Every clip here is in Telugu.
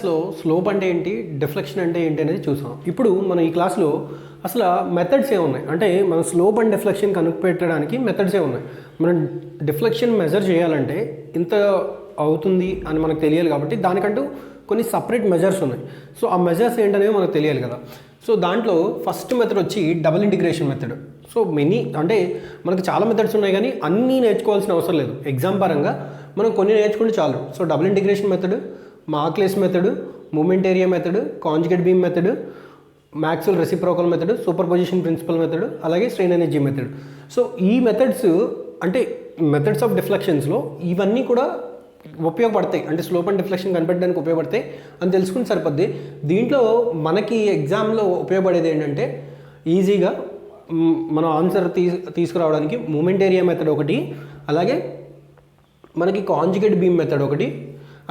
స్లోప్ అంటే ఏంటి, డిఫ్లెక్షన్ అంటే ఏంటి అనేది చూసాం. ఇప్పుడు మనం ఈ క్లాస్లో అసలు మెథడ్స్ ఏమున్నాయి అంటే మనం స్లోప్ అండ్ డిఫ్లెక్షన్ కనుక్పెట్టడానికి మెథడ్స్ ఏమున్నాయి. మనం డిఫ్లెక్షన్ మెజర్ చేయాలంటే ఇంత అవుతుంది అని మనకు తెలియాలి కాబట్టి దానికంటూ కొన్ని సపరేట్ మెజర్స్ ఉన్నాయి. సో ఆ మెజర్స్ ఏంటనేవి మనకు తెలియాలి కదా. సో దాంట్లో ఫస్ట్ మెథడ్ వచ్చి డబుల్ ఇంటిగ్రేషన్ మెథడ్. సో అంటే మనకు చాలా మెథడ్స్ ఉన్నాయి కానీ అన్నీ నేర్చుకోవాల్సిన అవసరం లేదు. ఎగ్జామ్ పరంగా మనం కొన్ని నేర్చుకుంటే చాలు. So double integration method, Macaulay's method, moment area method, conjugate beam method, Maxwell reciprocal method, superposition principle method, అలాగే స్ట్రెయిన్ ఎనర్జీ మెథడ్. సో ఈ మెథడ్స్ అంటే మెథడ్స్ ఆఫ్ డిఫ్లెక్షన్స్లో ఇవన్నీ కూడా ఉపయోగపడతాయి. అంటే స్లోప్ అండ్ డిఫ్లెక్షన్ కనిపెట్టడానికి ఉపయోగపడతాయి అని తెలుసుకుని సరిపోద్ది. దీంట్లో మనకి ఎగ్జామ్లో ఉపయోగపడేది ఏంటంటే ఈజీగా మనం ఆన్సర్ తీసుకురావడానికి మూమెంట్ ఏరియా మెథడ్ ఒకటి, అలాగే మనకి కాంజుగేట్ బీమ్ మెథడ్ ఒకటి,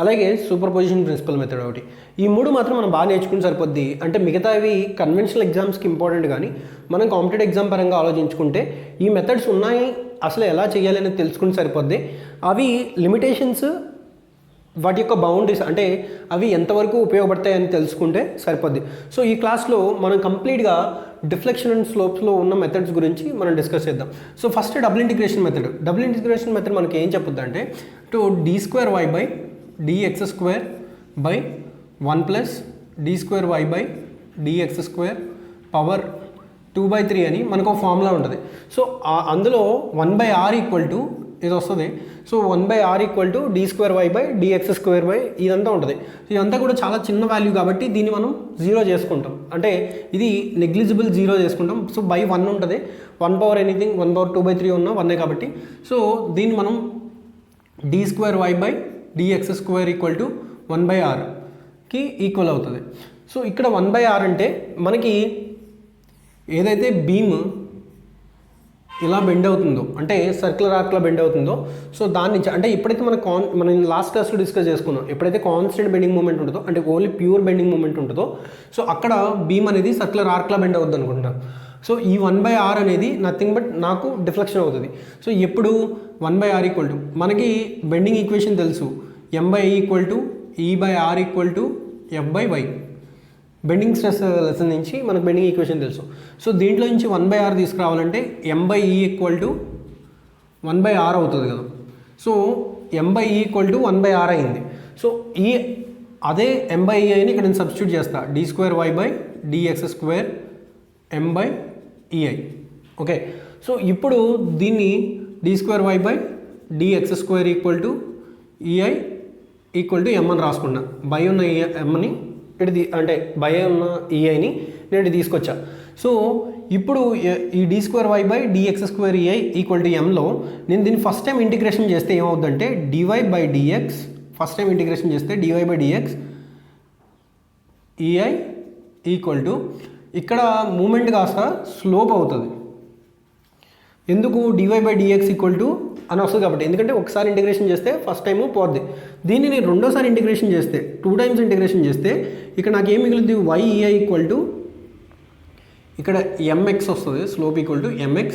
అలాగే సూపర్ పొజిషన్ ప్రిన్సిపల్ మెథడ్ ఒకటి. ఈ మూడు మాత్రం మనం బాగా నేర్చుకుని సరిపోద్ది. అంటే మిగతావి కన్వెన్షనల్ ఎగ్జామ్స్కి ఇంపార్టెంట్ కానీ మనం కాంపిటేటివ్ ఎగ్జామ్ పరంగా ఆలోచించుకుంటే ఈ మెథడ్స్ ఉన్నాయి, అసలు ఎలా చేయాలి అనేది తెలుసుకుని సరిపోద్ది. అవి లిమిటేషన్స్, వాటి యొక్క బౌండరీస్ అంటే అవి ఎంతవరకు ఉపయోగపడతాయని తెలుసుకుంటే సరిపోద్ది. సో ఈ క్లాస్లో మనం కంప్లీట్గా డిఫ్లెక్షన్ అండ్ స్లోప్స్లో ఉన్న మెథడ్స్ గురించి మనం డిస్కస్ చేద్దాం. So first double integration method. Double integration method మనకి ఏం చెప్పుద్ది అంటే d²y by dx² by 1 plus d²y by dx² power 2/3 అని మనకు ఒక ఫార్ములా ఉంటుంది. సో అందులో 1/r ఈక్వల్ టు ఇది వస్తుంది. So 1/r equal to d²y by dx² by ఇదంతా ఉంటుంది. ఇదంతా కూడా చాలా చిన్న వాల్యూ కాబట్టి దీన్ని మనం 0 చేసుకుంటాం. అంటే ఇది నెగ్లిజిబుల్ 0 చేసుకుంటాం. సో బై 1 ఉంటుంది. 1 పవర్ ఎనీథింగ్ 1 పవర్ 2/3 ఉన్న 1 కాబట్టి సో దీన్ని మనం d²y by dx² equal to 1/rకి ఈక్వల్ అవుతుంది. సో ఇక్కడ 1/r అంటే మనకి ఏదైతే బీమ్ ఇలా బెండ్ అవుతుందో అంటే సర్క్యులర్ ఆర్క్లో బెండ్ అవుతుందో సో దాని నుంచి అంటే ఎప్పుడైతే మనం లాస్ట్ క్లాస్లో డిస్కస్ చేసుకున్నాం, ఎప్పుడైతే కాన్స్టెంట్ బెండింగ్ మూమెంట్ ఉంటుందో అంటే ఓన్లీ ప్యూర్ బెండింగ్ మూమెంట్ ఉంటుందో సో అక్కడ బీమ్ అనేది సర్క్యులర్ ఆర్క్లో బెండ్ అవుతుంది అనుకుంటున్నాను. సో ఈ 1/r అనేది నథింగ్ బట్ నాకు డిఫ్లెక్షన్ అవుతుంది. సో ఎప్పుడు 1/r ఈక్వల్ టు మనకి బెండింగ్ ఈక్వేషన్ తెలుసు, m/e equal to e/r equal to f/y. Bending stress lesson నుంచి మనకు బెండింగ్ ఈక్వేషన్ తెలుసు. సో దీంట్లో నుంచి 1/r తీసుకురావాలంటే m/e ఈక్వల్ టు 1/r అవుతుంది కదా. So m/e equal to 1/r అయింది. సో అదే m/e అని ఇక్కడ నేను సబ్స్టిట్యూట్ చేస్తా, d²y by dx² m/ei. Okay, so ఇప్పుడు దీన్ని d²y by dx² equal to ei equal to m అని రాసుకున్నా. బై ఉన్న mని ఇటు అంటే బై ఉన్న ఈఐని నేను ఇటు తీసుకొచ్చా. సో ఇప్పుడు ఈ d²y by dx² ei equal to mలో నేను దీన్ని ఫస్ట్ టైం ఇంటిగ్రేషన్ చేస్తే ఏమవుతుందంటే dy by dx, first time integration చేస్తే dy by dx ei equal to ఇక్కడ మూమెంట్ కాస్త స్లోప్ అవుతుంది. ఎందుకు dy by dx equal to అని వస్తుంది కాబట్టి, ఎందుకంటే ఒకసారి ఇంటిగ్రేషన్ చేస్తే ఫస్ట్ టైము పోద్ది. దీన్ని నేను రెండోసారి ఇంటిగ్రేషన్ చేస్తే 2 టైమ్స్ ఇంటిగ్రేషన్ చేస్తే ఇక్కడ నాకు ఏం మిగులుద్ది, y ఈక్వల్ టు ఇక్కడ mx వస్తుంది, slope equal to mx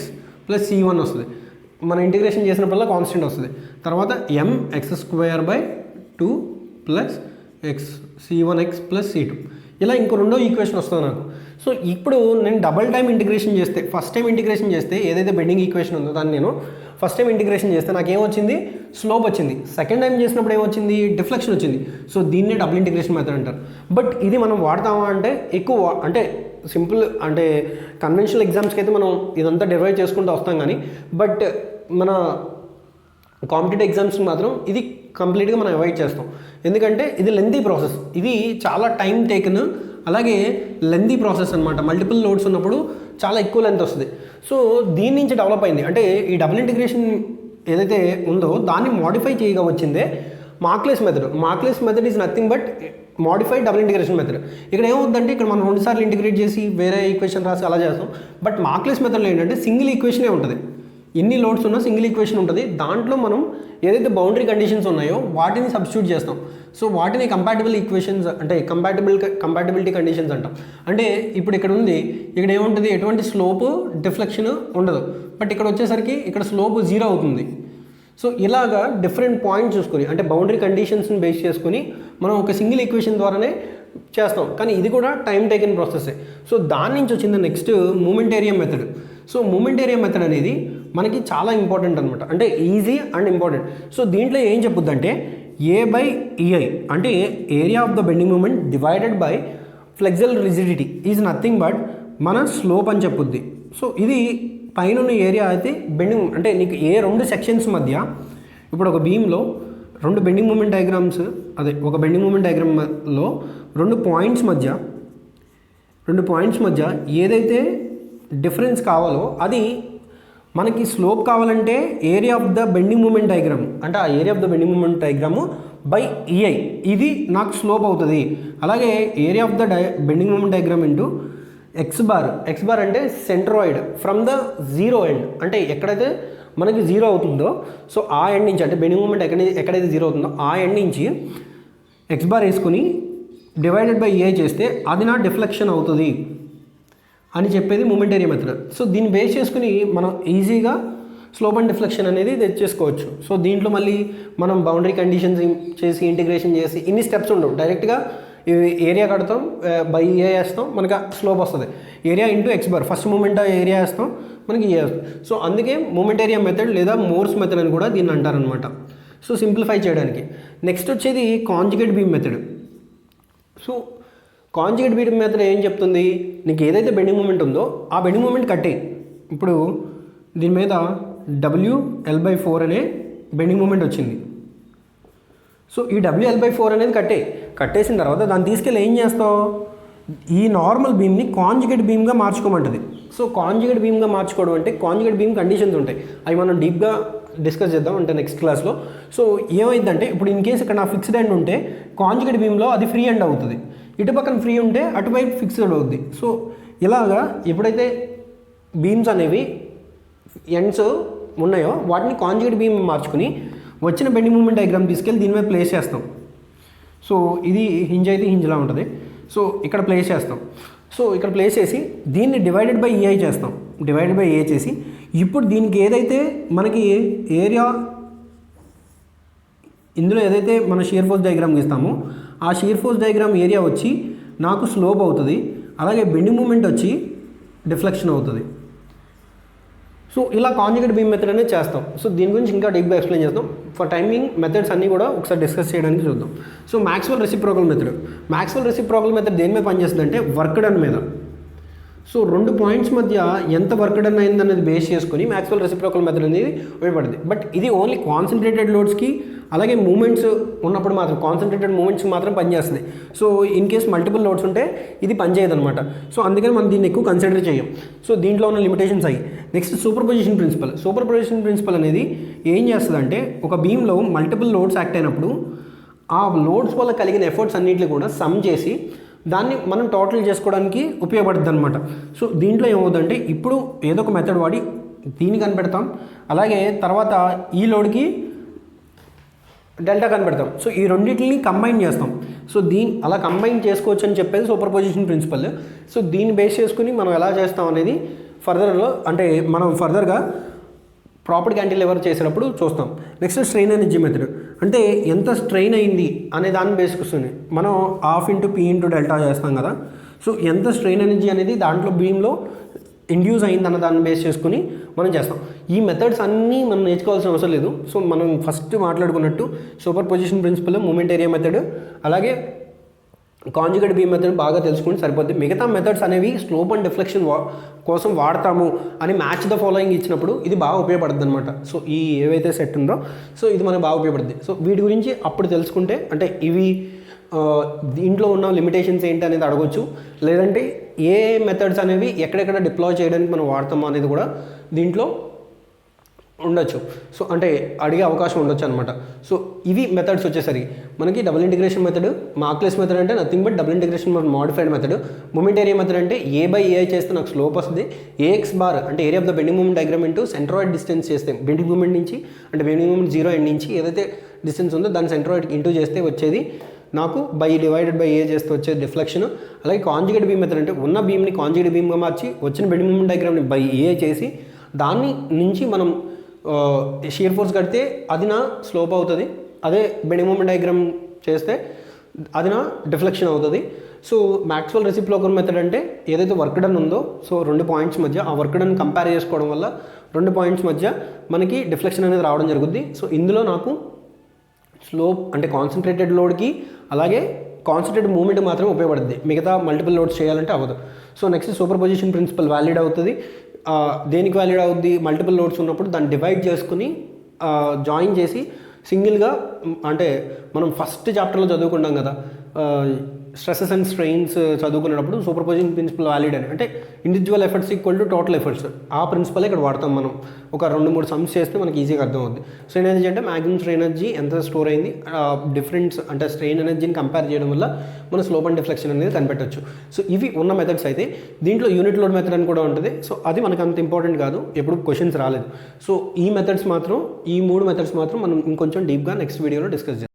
plus c1 వస్తుంది. మన ఇంటిగ్రేషన్ చేసినప్పుడల్లా కాన్స్టెంట్ వస్తుంది. తర్వాత mx² by 2 plus c1x plus c2 ఇలా ఇంకో రెండో ఈక్వేషన్ వస్తుంది నాకు. సో ఇప్పుడు నేను డబల్ టైం ఇంటిగ్రేషన్ చేస్తే, ఫస్ట్ టైం ఇంటిగ్రేషన్ చేస్తే ఏదైతే బెండింగ్ ఈక్వేషన్ ఉందో దాన్ని నేను ఫస్ట్ టైం ఇంటిగ్రేషన్ చేస్తే నాకు ఏమొచ్చింది, స్లోప్ వచ్చింది. సెకండ్ టైం చేసినప్పుడు ఏమొచ్చింది, డిఫ్లెక్షన్ వచ్చింది. సో దీన్నే డబుల్ ఇంటిగ్రేషన్ మెథడ్ అంటారు. బట్ ఇది మనం వాడతామా అంటే ఎక్కువ అంటే సింపుల్ అంటే కన్వెన్షనల్ ఎగ్జామ్స్కి అయితే మనం ఇదంతా డెరైవ్ చేసుకుంటూ వస్తాం కానీ బట్ మన కాంపిటేటివ్ ఎగ్జామ్స్ మాత్రం ఇది కంప్లీట్గా మనం అవాయిడ్ చేస్తాం. ఎందుకంటే ఇది లెంతీ ప్రాసెస్, ఇది చాలా టైం టేకన్, అలాగే లెంతీ ప్రాసెస్ అనమాట. మల్టిపుల్ లోడ్స్ ఉన్నప్పుడు చాలా ఎక్కువ లెంత్ వస్తుంది. సో దీని నుంచి డెవలప్ అయింది అంటే ఈ డబుల్ ఇంటిగ్రేషన్ ఏదైతే ఉందో దాన్ని మోడిఫై చేయగా వచ్చిందే Macaulay's method. Macaulay's method is nothing but modified double integration method. ఇక్కడ ఏమవుతుందంటే ఇక్కడ మనం 2 సార్లు ఇంటిగ్రేట్ చేసి వేరే ఈక్వేషన్ రాసి అలా చేస్తాం. బట్ మార్క్లెస్ మెథడ్లో ఏంటంటే సింగిల్ ఈక్వేషనే ఉంటుంది, ఎన్ని లోడ్స్ ఉన్నా సింగిల్ ఈక్వేషన్ ఉంటుంది. దాంట్లో మనం ఏదైతే బౌండరీ కండిషన్స్ ఉన్నాయో వాటిని సబ్స్టిట్యూట్ చేస్తాం. సో వాటిని కంపాటిబుల్ ఈక్వేషన్స్ అంటే కంపాటిబిలిటీ కండిషన్స్ అంటాం. అంటే ఇప్పుడు ఇక్కడ ఉంది, ఇక్కడ ఏముంటుంది, ఎటువంటి స్లోపు డిఫ్లెక్షన్ ఉండదు. బట్ ఇక్కడ వచ్చేసరికి ఇక్కడ స్లోపు 0 అవుతుంది. సో ఇలాగా డిఫరెంట్ పాయింట్స్ చూసుకొని అంటే బౌండరీ కండిషన్స్ని బేస్ చేసుకొని మనం ఒక సింగిల్ ఈక్వేషన్ ద్వారానే చేస్తాం, కానీ ఇది కూడా టైం టేకెన్ ప్రాసెసే. సో దాని నుంచి వచ్చింది next moment area method. So moment area method అనేది మనకి చాలా ఇంపార్టెంట్ అనమాట, అంటే ఈజీ అండ్ ఇంపార్టెంట్. సో దీంట్లో ఏం చెప్పుద్దంటే A/EI అంటే area of the bending moment divided by flexible rigidity is nothing but మన స్లోప్ అని చెప్పుద్ది. సో ఇది పైన ఉన్న ఏరియా అయితే బెండింగ్, అంటే నీకు ఏ రెండు సెక్షన్స్ మధ్య, ఇప్పుడు ఒక బీమ్లో రెండు బెండింగ్ మూమెంట్ డయాగ్రామ్స్, ఒక బెండింగ్ మూమెంట్ డయాగ్రామ్లో రెండు పాయింట్స్ మధ్య ఏదైతే డిఫరెన్స్ కావాలో అది మనకి స్లోప్ కావాలంటే area of the bending moment diagram, అంటే ఆ area of the bending moment diagram by EI, ఇది నాకు స్లోప్ అవుతుంది. అలాగే area of the bending moment diagram into x bar అంటే centroid from the zero end, అంటే ఎక్కడైతే మనకి జీరో అవుతుందో సో ఆ ఎండ్ నుంచి, అంటే బెండింగ్ మూమెంట్ ఎక్కడైతే జీరో అవుతుందో ఆ ఎండ్ నుంచి ఎక్స్ బార్ వేసుకుని డివైడెడ్ బై EI చేస్తే అది నా డిఫ్లెక్షన్ అవుతుంది అని చెప్పేది మూమెంట్ ఏరియా మెథడ్. సో దీన్ని బేస్ చేసుకుని మనం ఈజీగా స్లోప్ అండ్ డిఫ్లెక్షన్ అనేది తెచ్చేసుకోవచ్చు. సో దీంట్లో మళ్ళీ మనం బౌండరీ కండిషన్స్ చేసి ఇంటిగ్రేషన్ చేసి ఇన్ని స్టెప్స్ ఉండవు, డైరెక్ట్గా ఏరియా కడతాం, బై EI వేస్తాం, మనకి స్లోప్ వస్తుంది. Area into x bar, first moment area వేస్తాం, మనకి EI వస్తుంది. సో అందుకే మూమెంట్ ఏరియా మెథడ్ లేదా మోర్స్ మెథడ్ అని కూడా దీన్ని అంటారనమాట. సో సింప్లిఫై చేయడానికి నెక్స్ట్ వచ్చేది conjugate beam method. So conjugate beam method ఏం చెప్తుంది, నీకు ఏదైతే బెండింగ్ మూమెంట్ ఉందో ఆ బెండింగ్ మూమెంట్ కట్టే. ఇప్పుడు దీని మీద WL/4 అనే బెండింగ్ మూమెంట్ వచ్చింది. సో ఈ WL/4 అనేది కట్టేసిన తర్వాత దాన్ని తీసుకెళ్ళి ఏం చేస్తావు, ఈ నార్మల్ బీమ్ని కాంజుగేట్ బీమ్గా మార్చుకోమంటుంది. సో కాంజుగేట్ బీమ్గా మార్చుకోవడం అంటే కాంజుగేట్ బీమ్ కండిషన్స్ ఉంటాయి, అవి మనం డీప్గా డిస్కస్ చేద్దాం అంటే నెక్స్ట్ క్లాస్లో. సో ఏమైందంటే ఇప్పుడు ఇన్ కేస్ ఇక్కడ నా ఫిక్స్డ్ ఎండ్ ఉంటే కాంజుగేట్ బీమ్లో అది ఫ్రీ ఎండ్ అవుతుంది, ఇటు పక్కన ఫ్రీ ఉంటే అటువైపు ఫిక్స్డ్ అవుతుంది. సో ఇలాగా ఎప్పుడైతే బీమ్స్ అనేవి ఎండ్స్ ఉన్నాయో వాటిని కాంజుగేట్ బీమ్ మార్చుకుని వచ్చిన బెండింగ్ మూమెంట్ డయాగ్రామ్ తీసుకెళ్ళి దీని మీద ప్లేస్ చేస్తాం. సో ఇది హింజ్ అయితే హింజ్లా ఉంటుంది. సో ఇక్కడ ప్లేస్ చేస్తాం. సో ఇక్కడ ప్లేస్ చేసి దీన్ని డివైడెడ్ బై EI చేస్తాం. డివైడెడ్ బై EI చేసి ఇప్పుడు దీనికి ఏదైతే మనకి ఏరియా, ఇందులో ఏదైతే మన షియర్ ఫోర్స్ డయాగ్రామ్ గీస్తామో ఆ షియర్ ఫోర్స్ డయాగ్రామ్ ఏరియా వచ్చి నాకు స్లోప్ అవుతుంది, అలాగే బెండింగ్ మూమెంట్ వచ్చి డిఫ్లెక్షన్ అవుతుంది. సో ఇలా కాంజుగేట్ బీమ్ మెథడ్ అనేది చేస్తాం. సో దీని గురించి ఇంకా డీప్గా ఎక్స్ప్లెయిన్ చేస్తాం. ఫర్ టైమింగ్ మెథడ్స్ అన్నీ కూడా ఒకసారి డిస్కస్ చేయడానికి చూద్దాం. సో మ్యాక్స్వెల్ రెసిప్రోకల్ మెథడ్ దేని మీద పనిచేస్తుంది అంటే వర్క్ డన్ మీద. సో రెండు పాయింట్స్ మధ్య ఎంత వర్క్ డన్ అయింది అనేది బేస్ చేసుకుని మ్యాక్స్వెల్ రెసిప్రోకల్ మెథడ్ అనేది ఉపయోగపడుతుంది. బట్ ఇది ఓన్లీ కాన్సన్ట్రేటెడ్ లోడ్స్కి అలాగే మూమెంట్స్ ఉన్నప్పుడు మాత్రం, కాన్సన్ట్రేటెడ్ మూమెంట్స్కి మాత్రం పనిచేస్తుంది. So in case multiple loads ఉంటే ఇది పనిచేయదు అనమాట. సో అందుకని మనం దీన్ని ఎక్కువ కన్సిడర్ చేయం. సో దీంట్లో ఉన్న లిమిటేషన్స్ అయ్యి. నెక్స్ట్ సూపర్ పొజిషన్ ప్రిన్సిపల్ అనేది ఏం చేస్తుందంటే ఒక బీమ్లో మల్టిపుల్ లోడ్స్ యాక్ట్ అయినప్పుడు ఆ లోడ్స్ వల్ల కలిగిన ఎఫర్ట్స్ అన్నింటినీ కూడా సమ్ చేసి దాన్ని మనం టోటల్ చేసుకోవడానికి ఉపయోగపడుతుంది అనమాట. సో దీంట్లో ఏమవుతుందంటే ఇప్పుడు ఏదో ఒక మెథడ్ వాడి దీన్ని కనిపెడతాం, అలాగే తర్వాత ఈ లోడ్కి డెల్టా కనిపెడతాం. సో ఈ రెండింటిని కంబైన్ చేస్తాం. సో అలా కంబైన్ చేసుకోవచ్చు అని చెప్పేది సూపర్ పొజిషన్ ప్రిన్సిపల్. సో దీన్ని బేస్ చేసుకుని మనం ఎలా చేస్తాం అనేది ఫర్దర్లో, అంటే మనం ఫర్దర్గా ప్రాపర్టీ క్యాంటిలివర్ చేసేటప్పుడు చూస్తాం. నెక్స్ట్ స్ట్రెయిన్ ఎనర్జీ మెథడ్, అంటే ఎంత స్ట్రెయిన్ అయింది అనే దాన్ని బేస్కి వస్తుంది. మనం ½ × P × డెల్టా చేస్తాం కదా. సో ఎంత స్ట్రెయిన్ ఎనర్జీ అనేది దాంట్లో బీమ్లో ఇండ్యూస్ అయిందన్న దాన్ని బేస్ చేసుకుని మనం చేస్తాం. ఈ మెథడ్స్ అన్నీ మనం నేర్చుకోవాల్సిన అవసరం లేదు. సో మనం ఫస్ట్ మాట్లాడుకున్నట్టు superposition principle, moment area method, అలాగే కాంజుగేట్ బీమ్ మెథడ్ బాగా తెలుసుకుంటే సరిపోద్ది. మిగతా మెథడ్స్ అనేవి స్లోప్ అండ్ డిఫ్లెక్షన్ కోసం వాడతాము అని మ్యాచ్ ద ఫాలోయింగ్ ఇచ్చినప్పుడు ఇది బాగా ఉపయోగపడుతుంది అనమాట. సో ఈ ఏవైతే సెట్ ఉందో సో ఇది మనకు బాగా ఉపయోగపడుతుంది. సో వీటి గురించి అప్పుడు తెలుసుకుంటే, అంటే ఇవి దీంట్లో ఉన్న లిమిటేషన్స్ ఏంటి అనేది అడగొచ్చు, లేదంటే ఏ మెథడ్స్ అనేవి ఎక్కడెక్కడ డిప్లాయ్ చేయడానికి మనం వాడతామో అనేది కూడా దీంట్లో ఉండొచ్చు. సో అంటే అడిగే అవకాశం ఉండొచ్చు అనమాట. సో ఇవి మెథడ్స్ వచ్చేసరికి మనకి double integration method, Macaulay's method అంటే nothing but double integration modified method. Moment area method అంటే A/EI చేస్తే నాకు స్లోప్ వస్తుంది. AX బార్ అంటే area of the bending moment diagram into centroid distance చేస్తే బెండింగ్ మూమెంట్ నుంచి, అంటే బెండింగ్ మూమెంట్ జీరో ఎండ్ నుంచి ఏదైతే డిస్టెన్స్ ఉందో దాన్ని సెంట్రాయిడ్ ఇంటూ చేస్తే వచ్చేది నాకు డివైడెడ్ బై A చేస్తే వచ్చే డిఫ్లెక్షన్. అలాగే కాంజుగేట్ బీమ్ మెథడ్ అంటే ఉన్న బీమ్ని కాంజుగేట్ బీమ్గా మార్చి వచ్చిన బెండింగ్ మూమెంట్ డయాగ్రామ్ని A చేసి దాన్ని నుంచి మనం షియర్ ఫోర్స్ కడితే అది నా స్లోప్ అవుతుంది. అదే బెండింగ్ మూమెంట్ డయాగ్రామ్ చేస్తే అది నా డిఫ్లెక్షన్ అవుతుంది. సో మ్యాక్స్వెల్ రెసిప్రోకల్ మెథడ్ అంటే ఏదైతే వర్క్ డన్ ఉందో, సో 2 పాయింట్స్ మధ్య ఆ వర్క్ డన్ కంపేర్ చేసుకోవడం వల్ల 2 పాయింట్స్ మధ్య మనకి డిఫ్లెక్షన్ అనేది రావడం జరుగుద్ది. సో ఇందులో నాకు స్లోప్ అంటే కాన్సన్ట్రేటెడ్ లోడ్కి అలాగే కాన్సన్ట్రేటెడ్ మూమెంట్ మాత్రమే ఉపయోగపడుతుంది, మిగతా మల్టిపుల్ లోడ్స్ చేయాలంటే అవ్వదు. So next superposition principle valid అవుతుంది. దేనికి వ్యాలిడ్ అవుద్ది? మల్టిపుల్ లోడ్స్ ఉన్నప్పుడు దాన్ని డివైడ్ చేసుకుని జాయిన్ చేసి సింగిల్గా, అంటే మనం ఫస్ట్ చాప్టర్లో చదువుకుంటాం కదా స్ట్రెసెస్ అండ్ స్ట్రెయిన్స్ చదువుకునేటప్పుడు సూపర్ పొజిషన్ ప్రిన్సిపల్ వ్యాలిడ్ అని, అంటే individual efforts equal to total efforts, ఆ ప్రిన్సిపల్ ఇక్కడ వాడతాం మనం. ఒక 2-3 సమ్స్ చేస్తే మనకి ఈజీగా అర్థం అవుతుంది. స్ట్రెయిన్ ఎనర్జీ అంటే మ్యాక్సిమం స్ట్రెయిన్ ఎనర్జీ ఎంత స్టోర్ అయింది, డిఫరెన్స్ అంటే స్ట్రెయిన్ ఎనర్జీని కంపేర్ చేయడం వల్ల మన స్లోప్ అండ్ డిఫ్లెక్షన్ అనేది కనిపెట్టవచ్చు. సో ఇవి ఉన్న మెథడ్స్ అయితే దీంట్లో యూనిట్ లోడ్ మెథడ్ అని కూడా ఉంటుంది. సో అది మనకు అంత ఇంపార్టెంట్ కాదు, ఎప్పుడు క్వశ్చన్స్ రాలేదు. సో ఈ మెథడ్స్ మాత్రం, ఈ 3 మెథడ్స్ మాత్రం మనం ఇంకొంచెం డీప్గా నెక్స్ట్ వీడియోలో డిస్కస్ చేద్దాం.